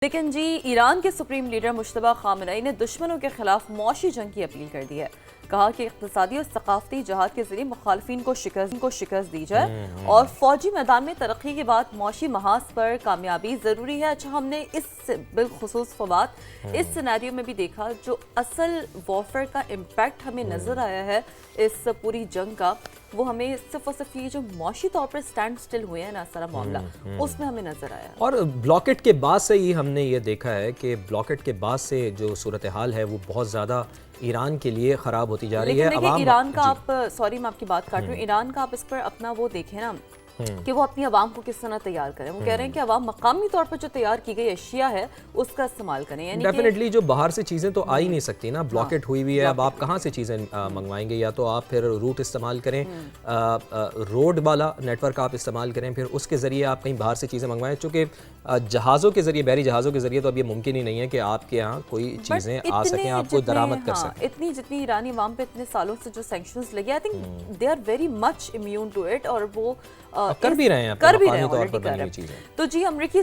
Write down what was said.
لیکن جی ایران کے supreme leader Mujtaba خامنئی نے دشمنوں کے خلاف معاشی جنگ کی اپیل کر دی ہے. کہا کہ اقتصادی اور ثقافتی جہاد کے ذریعے مخالفین کو شکست دی جائے اور فوجی میدان میں ترقی کے بعد معاشی محاذ پر کامیابی ضروری ہے. اچھا، ہم نے اس بالخصوص فواد اس سینیریو میں بھی دیکھا جو اصل وارفیئر کا امپیکٹ ہمیں نظر آیا ہے اس پوری جنگ کا، وہ ہمیں صرف اور صرف یہ جو معاشی طور پر سٹینڈ سٹل ہوئے ہیں نا سارا معاملہ، اس میں ہمیں نظر آیا. اور بلاکٹ کے بعد سے ہی ہم نے یہ دیکھا ہے کہ بلاکٹ کے بعد سے جو صورتحال ہے وہ بہت زیادہ ایران کے لیے خراب ہوتی جا رہی ہے. لیکن دیکھیں ایران کا آپ، سوری میں آپ کی بات کاٹ رہی ہوں، ایران کا آپ اس پر اپنا وہ دیکھیں نا کہ وہ اپنی عوام کو کس طرح تیار کریں. وہ کہہ رہے ہیں کہ عوام مقامی طور پر جو تیار کی گئی اشیاء ہے اس کا استعمال کریں. یعنی ڈیفینیٹلی جو باہر سے چیزیں تو آ ہی نہیں سکتی نا، بلاکٹ ہوئی ہوئی ہے. اب آپ کہاں سے چیزیں منگوائیں گے؟ یا تو آپ پھر روٹ استعمال کریں، روڈ والا نیٹ ورک آپ استعمال کریں، پھر اس کے ذریعے آپ کہیں باہر سے چیزیں منگوائیں. چونکہ جہازوں کے ذریعے، بحری جہازوں کے ذریعے تو اب یہ ممکن ہی نہیں ہے کہ آپ کے یہاں کوئی چیزیں آ سکیں، آپ کو درآمد کر سکیں. جتنی ایرانی عوام پہ اتنے سالوں سے جو سینکشنز لگے، I think they are very much immune to it, اور وہ کر بھی رہے ہیں کر بھی مقامی طور رہے پر بنی ہوئی ہیں. چیزیں. تو جی امریکی